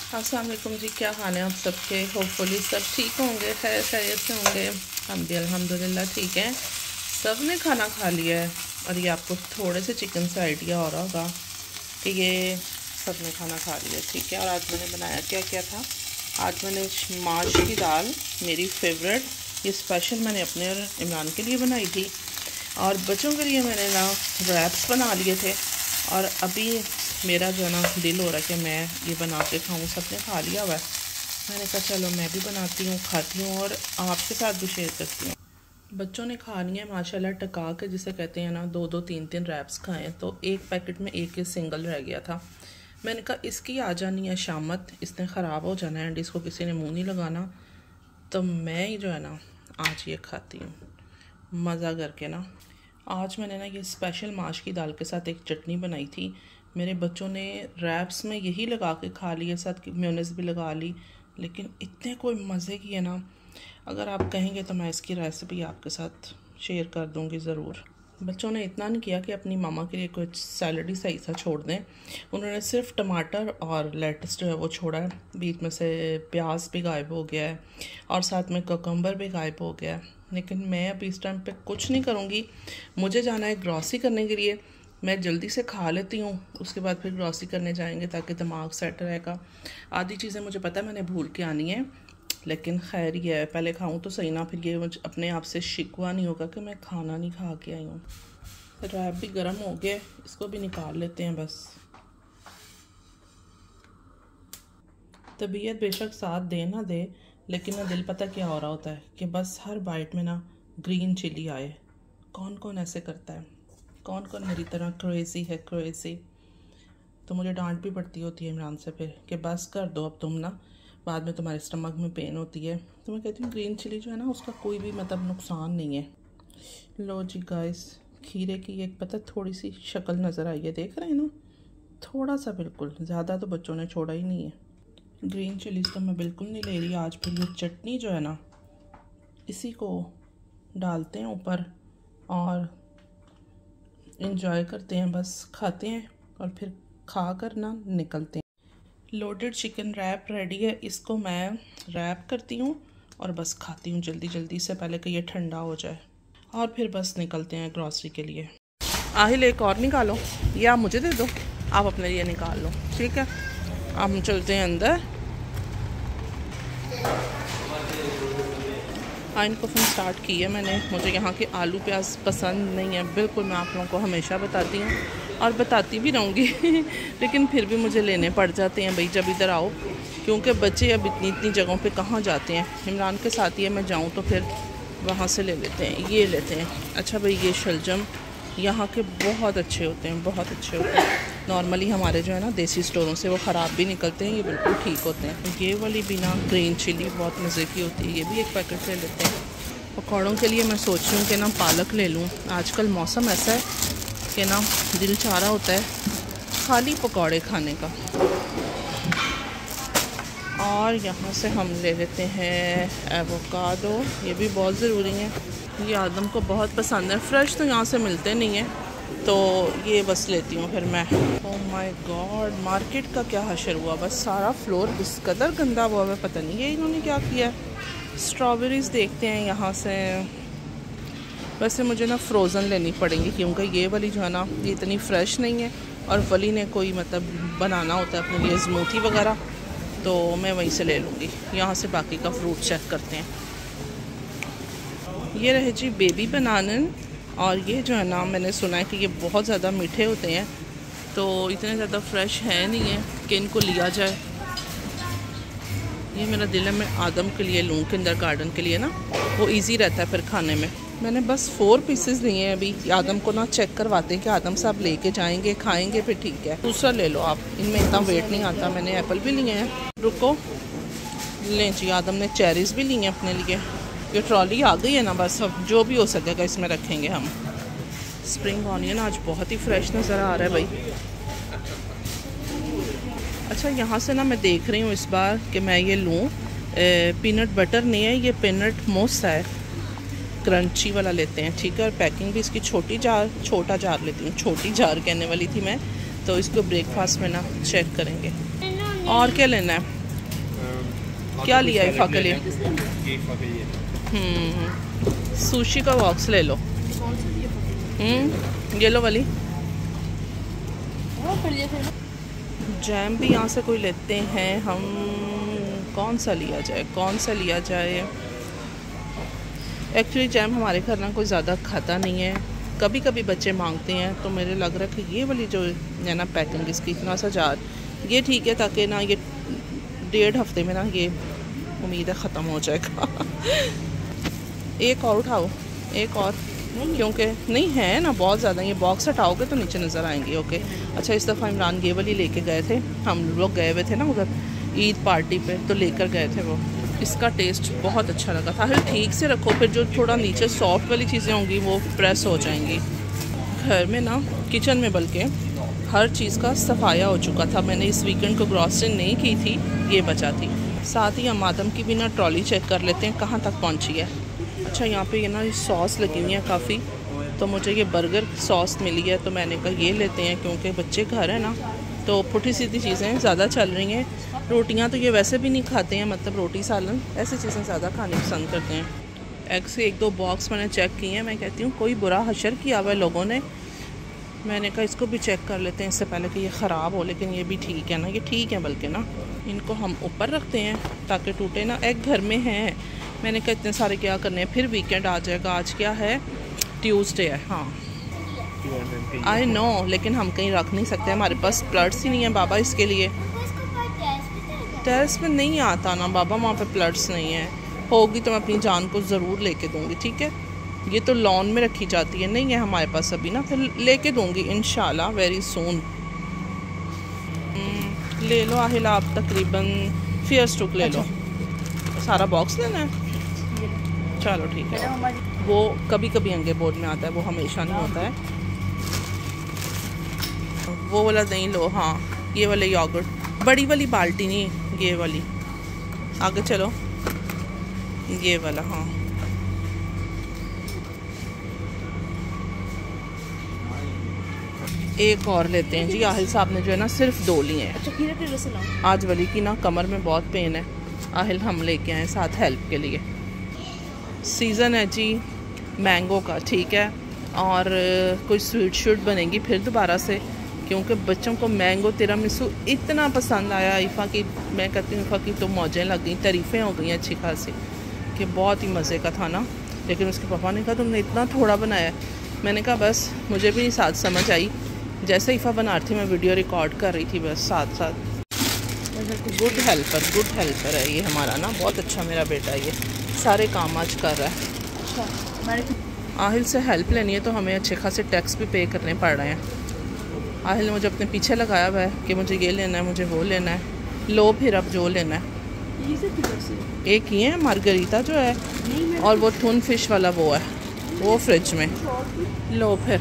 अस्सलाम वालेकुम जी, क्या हाल है आप सबके। होपफुली सब ठीक होंगे, खैर खैरियत से होंगे। हम भी अल्हम्दुलिल्लाह ठीक हैं। सब ने खाना खा लिया है और ये आपको थोड़े से चिकन से आइडिया हो रहा होगा कि ये सब ने खाना खा लिया, ठीक है। और आज मैंने बनाया क्या क्या था। आज मैंने माश की दाल, मेरी फेवरेट, ये स्पेशल मैंने अपने और इमरान के लिए बनाई थी। और बच्चों के लिए मैंने ना रैप्स बना लिए थे। और अभी मेरा जो है ना दिल हो रहा है कि मैं ये बना के खाऊँ। सबने खा लिया हुआ है, मैंने कहा चलो मैं भी बनाती हूँ, खाती हूँ और आपके साथ भी शेयर करती हूँ। बच्चों ने खा लिया है माशाल्लाह, टका के जिसे कहते हैं ना, 2-2 3-3 रैप्स खाएँ। तो एक पैकेट में एक सिंगल रह गया था। मैंने कहा इसकी आ जानी है शामत, इसने ख़राब हो जाना है, इसको किसी ने मुँह नहीं लगाना। तो मैं ही जो है ना आज ये खाती हूँ मज़ा करके ना। आज मैंने ना ये स्पेशल माश की दाल के साथ एक चटनी बनाई थी। मेरे बच्चों ने रैप्स में यही लगा के खा लिए, साथ मेयोनेज़ भी लगा ली, लेकिन इतने कोई मज़े की है ना। अगर आप कहेंगे तो मैं इसकी रेसिपी आपके साथ शेयर कर दूँगी ज़रूर। बच्चों ने इतना नहीं किया कि अपनी मामा के लिए कुछ सैलड ही सही सा छोड़ दें। उन्होंने सिर्फ टमाटर और लेटस जो है वो छोड़ा है, बीच में से प्याज भी गायब हो गया है और साथ में कुकम्बर भी गायब हो गया है। लेकिन मैं अभी इस टाइम पे कुछ नहीं करूँगी, मुझे जाना है ग्रॉसरी करने के लिए। मैं जल्दी से खा लेती हूँ, उसके बाद फिर ग्रॉसरी करने जाएंगे ताकि दिमाग सेट रहेगा। आधी चीज़ें मुझे पता है मैंने भूल के आनी है, लेकिन खैर ये है, पहले खाऊं तो सही ना, फिर ये मुझे अपने आप से शिकवा नहीं होगा कि मैं खाना नहीं खा के आई हूँ। रैप भी गर्म हो गया, इसको भी निकाल लेते हैं बस। तबीयत बेशक साथ दे ना दे, लेकिन ना दिल पता क्या हो रहा होता है कि बस हर बाइट में ना ग्रीन चिली आए। कौन कौन ऐसे करता है, कौन कौन मेरी तरह क्रेज़ी है, क्रेज़ी। तो मुझे डांट भी पड़ती होती है इमरान से फिर कि बस कर दो अब तुम ना, बाद में तुम्हारे स्टमक में पेन होती है। तो मैं कहती हूँ ग्रीन चिली जो है ना उसका कोई भी मतलब नुकसान नहीं है। लो जी गाइस, खीरे की एक पता थोड़ी सी शक्ल नज़र आई है, देख रहे हैं ना, थोड़ा सा, बिल्कुल ज़्यादा तो बच्चों ने छोड़ा ही नहीं है। ग्रीन चिलीज़ तो मैं बिल्कुल नहीं ले रही आज। फिर ये चटनी जो है ना, इसी को डालते हैं ऊपर और इंजॉय करते हैं, बस खाते हैं और फिर खा कर ना निकलते हैं। लोडेड चिकन रैप रेडी है, इसको मैं रैप करती हूँ और बस खाती हूँ जल्दी जल्दी से, पहले कि ये ठंडा हो जाए। और फिर बस निकलते हैं ग्रॉसरी के लिए। आहिल एक और निकालो, या आप मुझे दे दो, आप अपने लिए निकाल लो, ठीक है। हम चलते हैं अंदर। हाँ, इनको फिर स्टार्ट की है मैंने। मुझे यहाँ के आलू प्याज पसंद नहीं है बिल्कुल, मैं आप लोगों को हमेशा बताती हूँ और बताती भी रहूँगी लेकिन फिर भी मुझे लेने पड़ जाते हैं भाई जब इधर आओ, क्योंकि बच्चे अब इतनी इतनी जगहों पे कहाँ जाते हैं। इमरान के साथ ही है, मैं जाऊँ तो फिर वहाँ से ले लेते हैं, ये लेते हैं। अच्छा भाई, ये शलजम यहाँ के बहुत अच्छे होते हैं, बहुत अच्छे होते हैं। नॉर्मली हमारे जो है ना देसी स्टोरों से वो ख़राब भी निकलते हैं, ये बिल्कुल ठीक होते हैं। ये वाली भी ना ग्रीन चिली बहुत मज़े की होती है, ये भी एक पैकेट ले लेते हैं। पकौड़ों के लिए मैं सोच रही हूँ कि ना पालक ले लूँ। आजकल मौसम ऐसा है कि ना दिल चाह रहा होता है खाली पकौड़े खाने का। और यहाँ से हम ले लेते हैं एवोकाडो, ये भी बहुत ज़रूरी है, ये आदम को बहुत पसंद है। फ्रेश तो यहाँ से मिलते नहीं हैं, तो ये बस लेती हूँ फिर मैं। ओह माय गॉड, मार्केट का क्या हशर हुआ, बस सारा फ्लोर इस कदर गंदा हुआ है, पता नहीं ये इन्होंने क्या किया है। स्ट्रॉबेरीज़ देखते हैं यहाँ से। वैसे मुझे ना फ्रोज़न लेनी पड़ेंगी, क्योंकि ये वाली जो है ना ये इतनी फ़्रेश नहीं है, और वली ने कोई मतलब बनाना होता है अपने लिए स्मूथी वगैरह, तो मैं वहीं से ले लूँगी। यहाँ से बाकी का फ्रूट चेक करते हैं। ये रहे जी बेबी बनानन, और ये जो है ना मैंने सुना है कि ये बहुत ज़्यादा मीठे होते हैं, तो इतने ज़्यादा फ्रेश है नहीं है कि इनको लिया जाए। ये मेरा दिल है मैं आदम के लिए लूँ, किंडरगार्टन के लिए ना, वो इजी रहता है फिर खाने में। मैंने बस 4 पीसेस लिए हैं अभी। आदम को ना चेक करवाते हैं कि आदम साहब लेके जाएंगे, खाएंगे, फिर ठीक है। दूसरा ले लो आप, इनमें इतना वेट नहीं आता। मैंने एप्पल भी लिए हैं, रुको लें जी। आदम ने चेरीज़ भी ली हैं अपने लिए। ये ट्रॉली आ गई है ना, बस अब जो भी हो सकेगा इसमें रखेंगे हम। स्प्रिंग ऑनियन आज बहुत ही फ्रेश नज़र आ रहा है भाई। अच्छा, यहाँ से ना मैं देख रही हूँ इस बार कि मैं ये लूँ, पीनट बटर नहीं है, ये पीनट मोस है, क्रंची वाला लेते हैं, ठीक है। और पैकिंग भी इसकी छोटा जार लेती हूँ, छोटी जार कहने वाली थी मैं, तो इसको ब्रेकफास्ट में ना चेक करेंगे। और क्या लेना है, क्या लिया इफ़ा के लिए? सुशी का बॉक्स ले लो। येलो वाली। जैम भी यहाँ से कोई लेते हैं हम। कौन सा लिया जाए? एक्चुअली जैम हमारे घर ना कोई ज़्यादा खाता नहीं है, कभी कभी बच्चे मांगते हैं, तो मेरे लग रहा है कि ये वाली जो है ना पैकिंग इसकी इतना सा जार ये ठीक है, ताकि ना ये 1.5 हफ्ते में ना ये उम्मीद है ख़त्म हो जाएगा। एक और उठाओ, एक और, क्योंकि नहीं है ना बहुत ज़्यादा, ये बॉक्स हटाओगे तो नीचे नज़र आएंगे। ओके अच्छा, इस दफ़ा इमरान ये वाली लेके गए थे, हम लोग गए हुए थे ना उधर ईद पार्टी पे, तो लेकर गए थे वो। इसका टेस्ट बहुत अच्छा लगा था। फिर ठीक से रखो, फिर जो थोड़ा नीचे सॉफ्ट वाली चीज़ें होंगी वो प्रेस हो जाएंगी। घर में ना किचन में बल्कि हर चीज़ का सफाया हो चुका था। मैंने इस वीकेंड को ग्रॉसरी नहीं की थी, ये बचा थी। साथ ही हम आदम की भी ना ट्रॉली चेक कर लेते हैं कहाँ तक पहुँची है। अच्छा यहाँ पे ये ना सॉस लगी हुई है काफ़ी, तो मुझे ये बर्गर सॉस मिली है, तो मैंने कहा ये लेते हैं, क्योंकि बच्चे घर है ना, तो पुठी सीधी चीज़ें ज़्यादा चल रही हैं। रोटियां तो ये वैसे भी नहीं खाते हैं, मतलब रोटी सालन ऐसी चीज़ें ज़्यादा खानी पसंद करते हैं। एग्स के 1-2 बॉक्स मैंने चेक किए हैं। मैं कहती हूँ कोई बुरा हशर किया हुआ है लोगों ने। मैंने कहा इसको भी चेक कर लेते हैं इससे पहले कि ये ख़राब हो, लेकिन ये भी ठीक है ना, ये ठीक है। बल्कि ना इनको हम ऊपर रखते हैं ताकि टूटे ना। एग घर में हैं, मैंने कहा इतने सारे क्या करने हैं, फिर वीकेंड आ जाएगा। आज क्या है? ट्यूसडे है। हाँ आई नो, लेकिन हम कहीं रख नहीं सकते, हमारे पास प्लट्स ही नहीं है बाबा इसके लिए। टेरेस पे नहीं आता ना बाबा, वहाँ पे प्लट्स नहीं है। होगी तो मैं अपनी जान को ज़रूर लेके दूँगी, ठीक है। ये तो लॉन में रखी जाती है, नहीं है हमारे पास अभी ना, फिर लेके दूँगी इंशाल्लाह वेरी सून। ले लो आहिल, आप तकरीबन फेयर स्टूक ले लो। सारा बॉक्स लेना है? चलो ठीक है। वो कभी कभी अंगे बोर्ड में आता है, वो हमेशा नहीं होता है। वो वाला नहीं लो। हाँ ये वाले योगर्ट, बड़ी वाली बाल्टी नहीं, ये वाली। आगे चलो, ये वाला। हाँ एक और लेते हैं जी। आहिल साहब ने जो है ना सिर्फ 2 लिए हैं। अच्छा, आज वाली की ना कमर में बहुत पेन है, आहिल हम लेके आए साथ हेल्प के लिए। सीज़न है जी मैंगो का, ठीक है, और कोई स्वीट शूट बनेगी फिर दोबारा से, क्योंकि बच्चों को मैंगो तिरामिसू इतना पसंद आया। इफ़ा की, मैं कहती हूँ इफ़ा की तो मौजें लग गई, तारीफ़ें हो गई अच्छी खासी कि बहुत ही मज़े का था ना। लेकिन उसके पापा ने कहा तुमने इतना थोड़ा बनाया। मैंने कहा बस मुझे भी नहीं साथ समझ आई, जैसे इफ़ा बना रही थी मैं वीडियो रिकॉर्ड कर रही थी बस साथ साथ। गुड हेल्पर है ये हमारा ना, बहुत अच्छा मेरा बेटा, ये सारे काम आज कर रहा है। आहिल से हेल्प लेनी है तो हमें अच्छे खासे टैक्स भी पे करने पड़ रहे हैं। आहिल ने मुझे अपने पीछे लगाया हुआ है कि मुझे ये लेना है, मुझे वो लेना है। लो फिर अब जो लेना है। एक ही है मार्गरीटा जो है, और वो टून फिश वाला वो है, वो फ्रिज में। लो फिर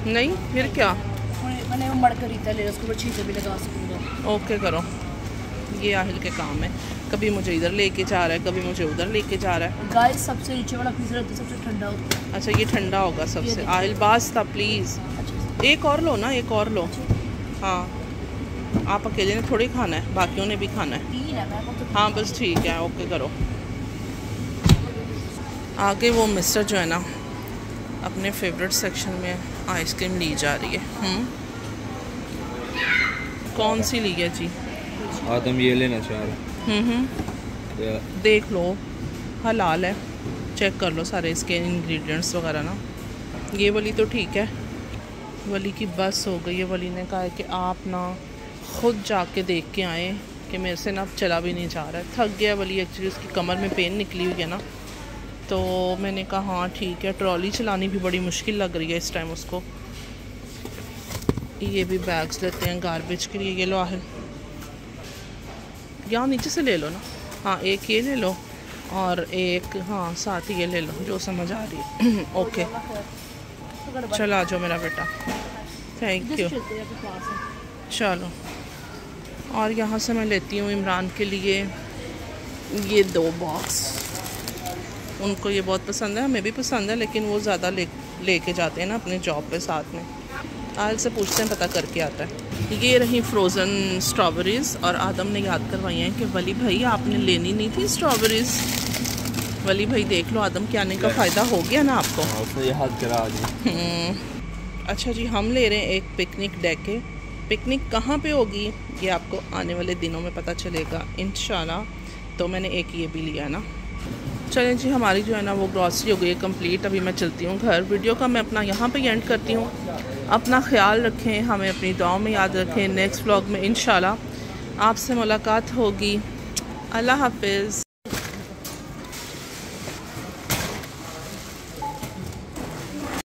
नहीं, फिर क्या मैंने वो मार्गरीटा ले, उसको छींटे भी लगा सकूँगा। ओके करो, ये आहिल के काम है। कभी मुझे इधर लेके जा रहा है, कभी मुझे उधर लेके जा रहा है। गाइस सबसे नीचे वाला फ्रीजर होता है, सबसे ठंडा होता है। अच्छा ये ठंडा होगा सबसे। आहिल बास था प्लीज़। एक और लो ना, एक और लो। हाँ आप अकेले ने थोड़ी खाना है, बाकियों ने भी खाना है। हाँ बस ठीक है, ओके करो। आगे वो मिस्टर जो है ना अपने फेवरेट सेक्शन में आइसक्रीम ली जा रही है। कौन सी ली है जी? आदम ये लेना चाह रहा। देख लो, हलाल है, चेक कर लो सारे इसके इंग्रेडिएंट्स वगैरह ना। ये वाली तो ठीक है, वली की बस हो गई है। वली ने कहा है कि आप ना खुद जाके देख के आए कि मेरे से ना चला भी नहीं जा रहा है, थक गया वली। एक्चुअली उसकी कमर में पेन निकली हुई है ना, तो मैंने कहा हाँ ठीक है। ट्रॉली चलानी भी बड़ी मुश्किल लग रही है इस टाइम उसको। ये भी बैग्स लेते हैं गार्बेज के लिए। ये लो आहिल, यहाँ नीचे से ले लो ना। हाँ एक ये ले लो और एक हाँ साथ ही ये ले लो, जो समझ आ रही है। ओके चलो आ जाओ मेरा बेटा, थैंक यू। चलो, और यहाँ से मैं लेती हूँ इमरान के लिए ये 2 बॉक्स। उनको ये बहुत पसंद है, हमें भी पसंद है, लेकिन वो ज़्यादा लेके जाते हैं ना अपने जॉब पे साथ में। आयल से पूछते हैं, पता करके आता है। ये रही फ्रोज़न स्ट्रॉबेरीज़ और आदम ने याद करवाई हैं कि वली भाई आपने लेनी नहीं थी स्ट्रॉबेरीज़। वली भाई देख लो आदम के आने का फ़ायदा हो गया ना आपको। उसने ये हाथ करा दी। अच्छा जी, हम ले रहे हैं एक पिकनिक डेके। पिकनिक कहाँ पे होगी ये आपको आने वाले दिनों में पता चलेगा इंशाल्लाह। तो मैंने एक ये भी लिया ना। चलें जी, हमारी जो है ना वो ग्रॉसरी हो गई है कंप्लीट। अभी मैं चलती हूँ घर। वीडियो का मैं अपना यहाँ पे एंड करती हूँ। अपना ख्याल रखें, हमें अपनी दुआओं में याद रखें। नेक्स्ट व्लॉग में इंशाल्लाह आपसे मुलाकात होगी। अल्लाह हाफिज़।